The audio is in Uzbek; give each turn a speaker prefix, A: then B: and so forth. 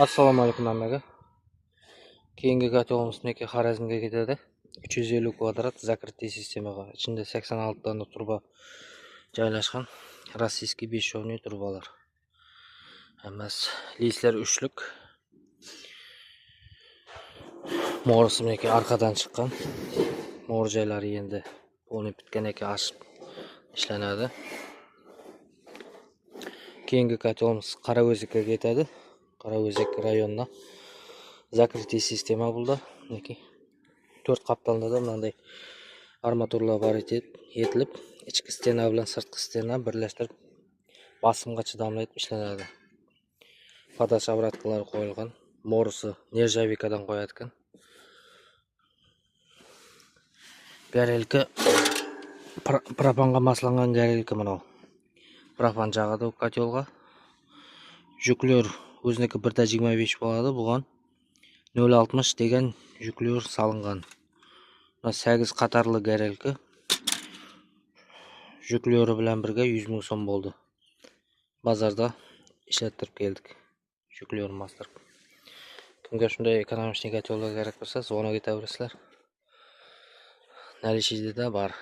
A: Assalomu alaykum hammaga. Keyingi kotyolimizniki Xorazmga ketadi. 350 kvadrat закрытый sistemaga. Ichida 86 dona turba joylashgan. Rossiyskiy 5 shovniy turbalar. Hammasi lislar uchlik. Mo'risimniki arqadan chiqqan. Mo'r joylari endi o'nib bitgan ekan, ashib ishlanadi. Keyingi kotyolimiz Qorao'zakka ketadi. Qorao'zak rayonida закрытый sistema bo'ldi. 4 qaptallarda bunday armaturlar bor etilib, ichki stena bilan sirtqi stena birlashtirib bosimga chidamli etib ishlanadi. Podash obratkalari qo'yilgan. Mo'risi nержавейкадан qo'yatgan. Garelka propanga maslangan garelka mana. Propan jag'adi u kotyolga. Yuklar o'ziniki 1.25 bo'ladi, bugun 0.60 degan yuklar solingan. 8 qatorli garelka. Yuklari bilan birga 100 ming so'm bo'ldi. Bozorda ishlattirib keldik. Yuklarni mastirib. Kimga shunday ekonomik kotyollar kerak bo'lsa, zvonga ketaverasizlar. Nalishida bor.